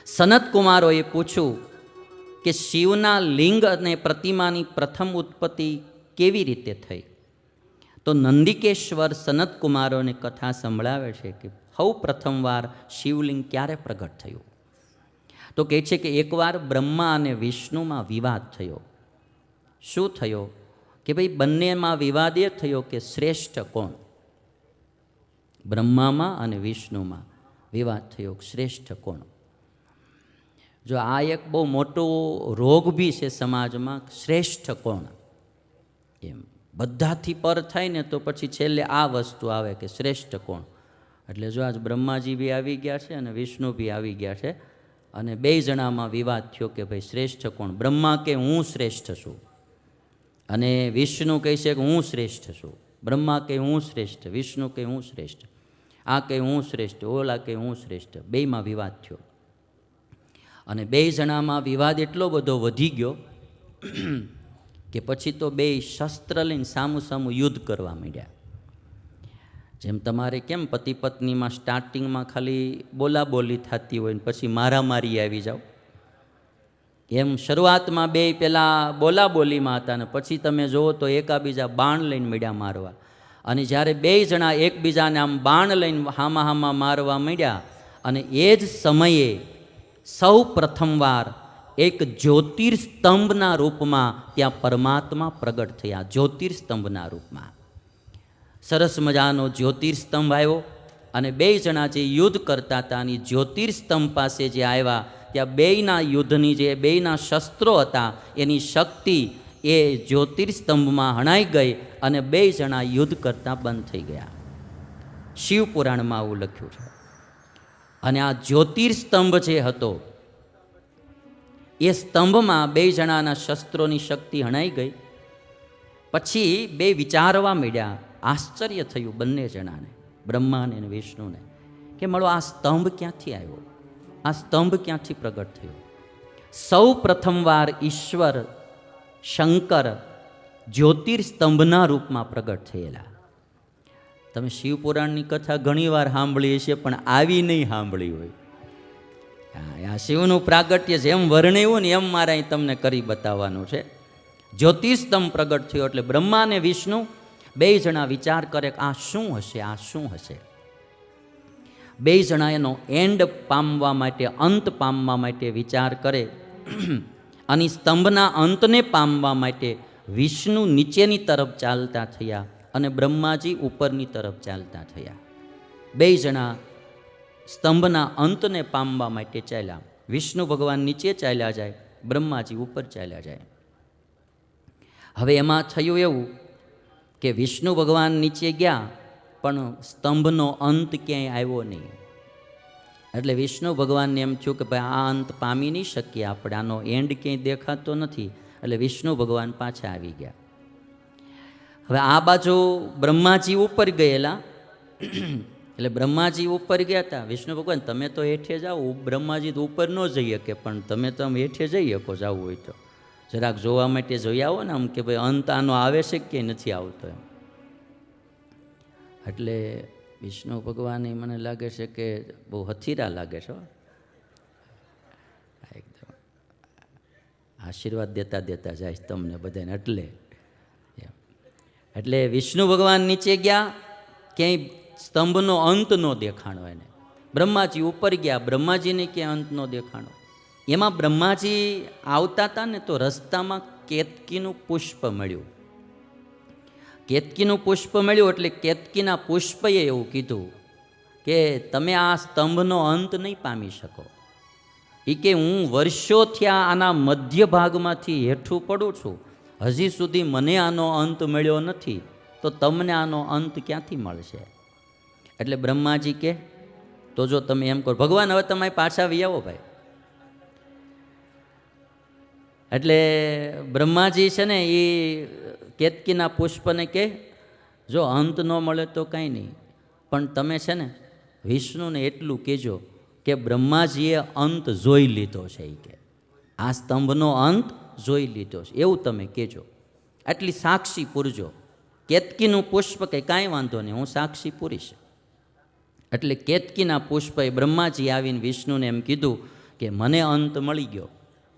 સનત કુમારોએ પૂછ્યું કે શિવના લિંગ અને પ્રતિમાની પ્રથમ ઉત્પત્તિ કેવી રીતે થઈ? તો નંદિકેશ્વર સનત કુમારોને કથા સંભળાવે છે કે સૌ પ્રથમવાર શિવલિંગ ક્યારે પ્રગટ થયું? તો કહે છે કે એકવાર બ્રહ્મા અને વિષ્ણુમાં વિવાદ થયો. શું થયો? કે ભાઈ બંનેમાં વિવાદ એ થયો કે શ્રેષ્ઠ કોણ? બ્રહ્મામાં અને વિષ્ણુમાં વિવાદ થયો, શ્રેષ્ઠ કોણ? જો આ એક બહુ મોટો રોગ બી છે સમાજમાં, શ્રેષ્ઠ કોણ એમ. બધાથી પર થાય ને તો પછી છેલ્લે આ વસ્તુ આવે કે શ્રેષ્ઠ કોણ. એટલે જો આજ બ્રહ્માજી બી આવી ગયા છે અને વિષ્ણુ બી આવી ગયા છે અને બે જણામાં વિવાદ થયો કે ભાઈ શ્રેષ્ઠ કોણ? બ્રહ્મા કે હું શ્રેષ્ઠ છું અને વિષ્ણુ કહે છે કે હું શ્રેષ્ઠ છું. બ્રહ્મા કે હું શ્રેષ્ઠ, વિષ્ણુ કે હું શ્રેષ્ઠ, આ કે હું શ્રેષ્ઠ, ઓલા કે હું શ્રેષ્ઠ. બેયમાં વિવાદ થયો અને બે જણામાં વિવાદ એટલો બધો વધી ગયો કે પછી તો બે શસ્ત્ર લઈને સામું સામું યુદ્ધ કરવા માંડ્યા. જેમ તમારે કેમ પતિ પત્નીમાં સ્ટાર્ટિંગમાં ખાલી બોલાબોલી થતી હોય ને પછી મારામારી આવી જાઓ, એમ શરૂઆતમાં બે પેલા બોલાબોલીમાં હતા ને પછી તમે જુઓ તો એકાબીજા બાણ લઈને માંડ્યા મારવા. અને જ્યારે બે જણા એકબીજાને આમ બાણ લઈને હામા હામા મારવા માંડ્યા અને એ જ સમયે સૌ પ્રથમવાર એક જ્યોતિર્સ્તંભના રૂપમાં ત્યાં પરમાત્મા પ્રગટ થયા. જ્યોતિર્સ્તંભના રૂપમાં સરસ મજાનો જ્યોતિર્સ્તંભ આવ્યો અને બે જણા જે યુદ્ધ કરતા હતા અને જ્યોતિર્સ્તંભ પાસે જે આવ્યા ત્યાં બેયના યુદ્ધની જે બેયના શસ્ત્રો હતા એની શક્તિ એ જ્યોતિર્સ્તંભમાં હણાઈ ગઈ અને બે જણા યુદ્ધ કરતા બંધ થઈ ગયા. શિવપુરાણમાં આવું લખ્યું છે. અને આ જ્યોતિર્સ્તંભ જે હતો એ સ્તંભમાં બે જણાના શસ્ત્રોની શક્તિ હણાઈ ગઈ. પછી બે વિચારવા માંડ્યા. આશ્ચર્ય થયું બંને જણાને, બ્રહ્માને અને વિષ્ણુને, કે મળો આ સ્તંભ ક્યાંથી આવ્યો? આ સ્તંભ ક્યાંથી પ્રગટ થયો? સૌ પ્રથમવાર ઈશ્વર શંકર જ્યોતિર્સ્તંભના રૂપમાં પ્રગટ થયેલા. તમે શિવપુરાણની કથા ઘણીવાર સાંભળી હશે પણ આવી નહીં સાંભળી હોય. આ શિવનું પ્રાગટ્ય જેમ વર્ણ્યું ને એમ મારે અહીં તમને કરી બતાવવાનું છે. જ્યોતિસ્તંભ પ્રગટ થયો એટલે બ્રહ્મા અને વિષ્ણુ બે જણા વિચાર કરે કે આ શું હશે, આ શું હશે. બે જણા એનો એન્ડ પામવા માટે, અંત પામવા માટે વિચાર કરે અને સ્તંભના અંતને પામવા માટે વિષ્ણુ નીચેની તરફ ચાલતા થયા અને બ્રહ્માજી ઉપરની તરફ ચાલતા થયા. બે જણા સ્તંભના અંતને પામવા માટે ચાલ્યા. વિષ્ણુ ભગવાન નીચે ચાલ્યા જાય, બ્રહ્માજી ઉપર ચાલ્યા જાય. હવે એમાં થયું એવું કે વિષ્ણુ ભગવાન નીચે ગયા પણ સ્તંભનો અંત ક્યાંય આવ્યો નહીં. એટલે વિષ્ણુ ભગવાનને એમ થયું કે ભાઈ આ અંત પામી નહીં શકીએ આપણે, આનો એન્ડ ક્યાંય દેખાતો નથી. એટલે વિષ્ણુ ભગવાન પાછા આવી ગયા. હવે આ બાજુ બ્રહ્માજી ઉપર ગયેલા, એટલે બ્રહ્માજી ઉપર ગયા હતા. વિષ્ણુ ભગવાન તમે તો હેઠે જાઓ, બ્રહ્માજી તો ઉપર ન જઈ શકે પણ તમે તો આમ હેઠે જઈ શકો, જવું હોય તો જરાક જોવા માટે જોઈ આવો ને આમ કે ભાઈ અંત આનો આવે છે કે નથી આવતો એમ. એટલે વિષ્ણુ ભગવાન મને લાગે છે કે બહુ હથીરા લાગે છે, એકદમ આશીર્વાદ દેતા દેતા જાય તમને બધાને. એટલે વિષ્ણુ ભગવાન નીચે ગયા, ક્યાંય સ્તંભનો અંત ન દેખાણો એને. બ્રહ્માજી ઉપર ગયા, બ્રહ્માજીને ક્યાંય અંત ન દેખાણો. એમાં બ્રહ્માજી આવતા હતા ને તો રસ્તામાં કેતકીનું પુષ્પ મળ્યું. કેતકીનું પુષ્પ મળ્યું એટલે કેતકીના પુષ્પએ એવું કીધું કે તમે આ સ્તંભનો અંત નહીં પામી શકો. એ કે હું વર્ષોથી આના મધ્ય ભાગમાંથી હેઠું પડું છું, હજી સુધી મને આનો અંત મળ્યો નથી, તો તમને આનો અંત ક્યાંથી મળશે? એટલે બ્રહ્માજી કે તો જો તમે એમ કરો ભગવાન હવે તમે પાછા આવી આવો ભાઈ. એટલે બ્રહ્માજી છે ને એ કેતકીના પુષ્પને કે જો અંત ન મળે તો કાંઈ નહીં, પણ તમે છે ને વિષ્ણુને એટલું કહેજો કે બ્રહ્માજીએ અંત જોઈ લીધો છે. એ કે આ સ્તંભનો અંત જોઈ લીધો છે એવું તમે કહેજો, આટલી સાક્ષી પૂરજો. કેતકીનું પુષ્પ કે કાંઈ વાંધો નહીં, હું સાક્ષી પૂરીશ. એટલે કેતકીના પુષ્પએ બ્રહ્માજી આવીને વિષ્ણુને એમ કીધું કે મને અંત મળી ગયો.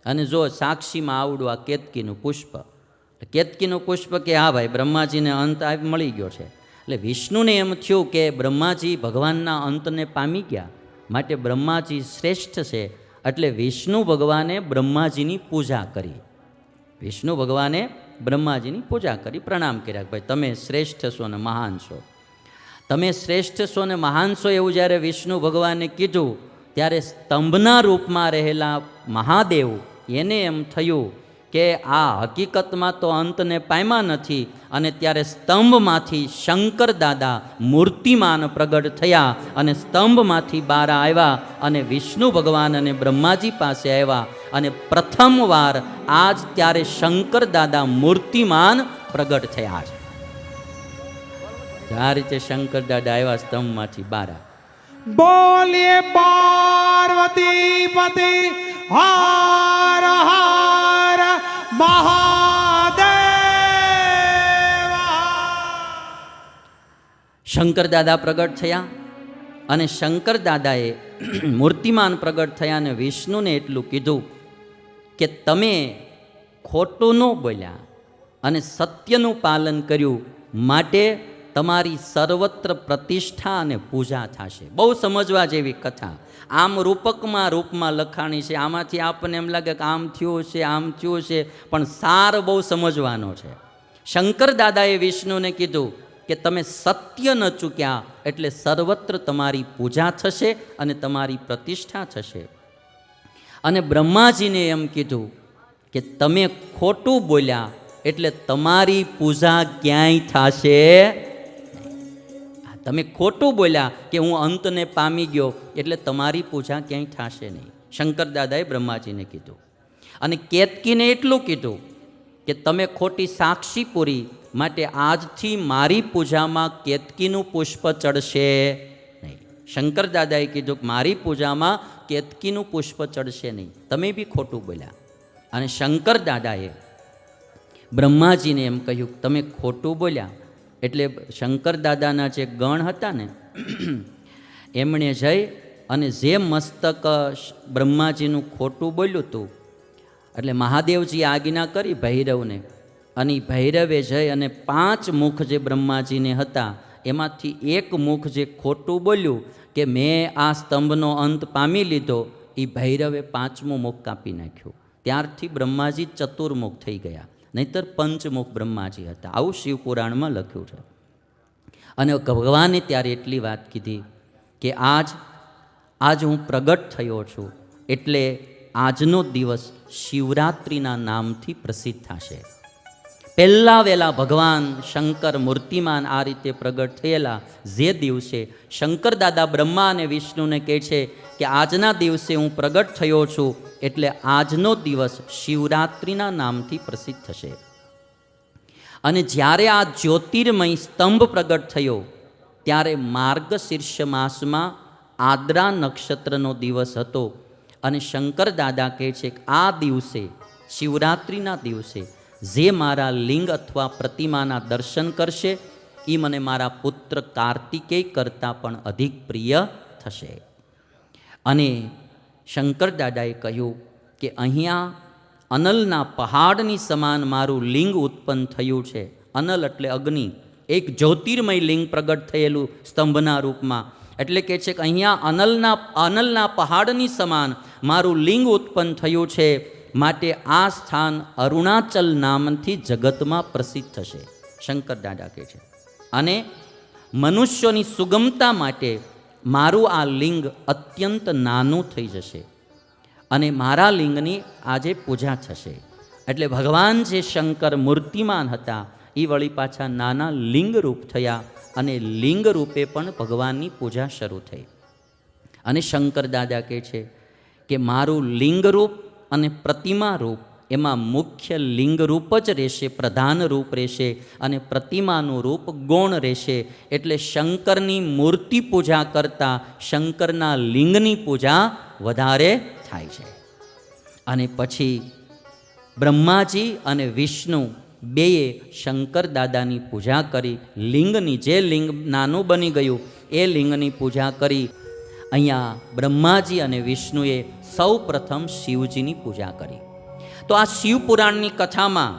અને જો સાક્ષીમાં આવડું આ કેતકીનું પુષ્પ, કેતકીનું પુષ્પ કે હા ભાઈ બ્રહ્માજીને અંત મળી ગયો છે. એટલે વિષ્ણુને એમ થયું કે બ્રહ્માજી ભગવાનના અંતને પામી ગયા, માટે બ્રહ્માજી શ્રેષ્ઠ છે. એટલે વિષ્ણુ ભગવાને બ્રહ્માજીની પૂજા કરી. વિષ્ણુ ભગવાને બ્રહ્માજીની પૂજા કરી, પ્રણામ કર્યા. ભાઈ તમે શ્રેષ્ઠ છો ને મહાન છો, તમે શ્રેષ્ઠ છો ને મહાન છો, એવું જ્યારે વિષ્ણુ ભગવાને કીધું ત્યારે સ્તંભના રૂપમાં રહેલા મહાદેવ એને એમ થયું કે આ હકીકતમાં તો અંતને પામ્યા નથી. અને ત્યારે સ્તંભમાંથી શંકર દાદા મૂર્તિમાન પ્રગટ થયા અને સ્તંભમાંથી બહાર આવ્યા અને વિષ્ણુ ભગવાન અને બ્રહ્માજી પાસે આવ્યા. અને પ્રથમવાર આજ ત્યારે શંકર દાદા મૂર્તિમાન પ્રગટ થયા છે. આ રીતે શંકર દાદા આવ્યા સ્તંભમાંથી બહાર. બોલીએ પાર્વતી પતિ હર હર મહાદેવ. શંકર દાદા પ્રગટ થયા અને શંકર દાદાએ મૂર્તિમાન પ્રગટ થયા અને વિષ્ણુને એટલું કીધું કે તમે ખોટું ન બોલ્યા અને સત્યનું પાલન કર્યું, માટે તમારી સર્વત્ર પ્રતિષ્ઠા અને પૂજા થશે. બહુ સમજવા જેવી કથા. આમ રૂપમાં લખાણી છે. આમાંથી આપણને એમ લાગે કે આમ થયું છે, આમ થયું છે, પણ સાર બહુ સમજવાનો છે. શંકર દાદાએ વિષ્ણુને કીધું કે તમે સત્ય ન ચૂક્યા એટલે સર્વત્ર તમારી પૂજા થશે અને તમારી પ્રતિષ્ઠા થશે. અને બ્રહ્માજીને એમ કીધું કે તમે ખોટું બોલ્યા એટલે તમારી પૂજા ક્યાંય થશે. તમે ખોટું બોલ્યા કે હું અંતને પામી ગયો એટલે તમારી પૂજા ક્યાંય થશે નહીં. શંકર દાદાએ બ્રહ્માજીને કીધું. અને કેતકીને એટલું કીધું કે તમે ખોટી સાક્ષી પૂરી, માટે આજથી મારી પૂજામાં કેતકીનું પુષ્પ ચડશે નહીં. શંકર દાદાએ કીધું કે મારી પૂજામાં કેતકીનું પુષ્પ ચડશે નહીં, તમે બી ખોટું બોલ્યા. અને શંકર દાદાએ બ્રહ્માજીને એમ કહ્યું તમે ખોટું બોલ્યા. એટલે શંકર દાદાના જે ગણ હતા ને એમણે જઈ અને જે મસ્તક બ્રહ્માજીનું ખોટું બોલ્યું હતું, એટલે મહાદેવજી આજ્ઞા કરી ભૈરવને, અને ભૈરવે જઈ અને 5 મુખ જે બ્રહ્માજીને હતા એમાંથી એક મુખ જે ખોટું બોલ્યું કે મેં આ સ્તંભનો અંત પામી લીધો, એ ભૈરવે 5મું મુખ કાપી નાખ્યું. ત્યારથી બ્રહ્માજી ચતુર્મુખ થઈ ગયા, નહીતર પંચમુખ બ્રહ્માજી હતા. આવું શિવપુરાણમાં લખ્યું છે. અને ભગવાને ત્યારે એટલી વાત કીધી કે આજ હું પ્રગટ થયો છું, એટલે આજનો દિવસ શિવરાત્રિના નામથી પ્રસિદ્ધ થશે. પહેલાં વહેલા ભગવાન શંકર મૂર્તિમાન આ રીતે પ્રગટ થયેલા જે દિવસે શંકર દાદા બ્રહ્મા અને વિષ્ણુને કહે છે કે આજના દિવસે હું પ્રગટ થયો છું, એટલે આજનો દિવસ શિવરાત્રિના નામથી પ્રસિદ્ધ થશે. અને જ્યારે આ જ્યોતિર્મય સ્તંભ પ્રગટ થયો ત્યારે માર્ગશીર્ષ માસમાં આદ્રા નક્ષત્રનો દિવસ હતો. અને શંકર દાદા કહે છે કે આ દિવસે શિવરાત્રિના દિવસે જે મારા લિંગ અથવા પ્રતિમાના દર્શન કરશે એ મને મારા પુત્ર કાર્તિકેય કરતાં પણ અધિક પ્રિય થશે. અને શંકર દાદાએ કહ્યું કે અહીંયા અનલના પહાડની સમાન મારું લિંગ ઉત્પન્ન થયું છે. અનલ એટલે અગ્નિ, એક જ્યોતિર્મય લિંગ પ્રગટ થયેલું સ્તંભના રૂપમાં. એટલે કે છે કે અહીંયા અનલના પહાડની સમાન મારું લિંગ ઉત્પન્ન થયું છે, માટે આ સ્થાન અરુણાચલ નામથી જગતમાં પ્રસિદ્ધ થશે. શંકર દાદા કહે છે. અને મનુષ્યોની સુગમતા માટે મારું આ લિંગ અત્યંત નાનું થઈ જશે અને મારા લિંગની આજે પૂજા થશે. એટલે ભગવાન જે શંકર મૂર્તિમાન હતા એ વળી પાછા નાના લિંગ રૂપ થયા અને લિંગ રૂપે પણ ભગવાનની પૂજા શરૂ થઈ. અને શંકર દાદા કહે છે કે મારું લિંગ રૂપ અને પ્રતિમા રૂપ એમાં મુખ્ય લિંગ રૂપ જ રહેશે, પ્રધાન રૂપ રહેશે, અને પ્રતિમાનું રૂપ ગૌણ રહેશે. એટલે શંકરની મૂર્તિ પૂજા કરતાં શંકરના લિંગની પૂજા વધારે થાય છે. અને પછી બ્રહ્માજી અને વિષ્ણુ બેએ શંકર દાદાની પૂજા કરી. લિંગની જે લિંગ નાનું બની ગયું એ લિંગની પૂજા કરી. અહીંયા બ્રહ્માજી અને વિષ્ણુએ સૌ પ્રથમ શિવજીની પૂજા કરી. તો આ શિવપુરાણની કથામાં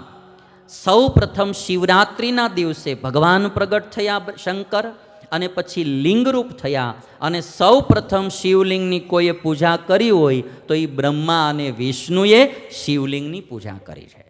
સૌ પ્રથમ શિવરાત્રિના દિવસે ભગવાન પ્રગટ થયા શંકર, અને પછી લિંગરૂપ થયા, અને સૌ પ્રથમ શિવલિંગની કોઈએ પૂજા કરી હોય તો એ બ્રહ્મા અને વિષ્ણુએ શિવલિંગની પૂજા કરી છે.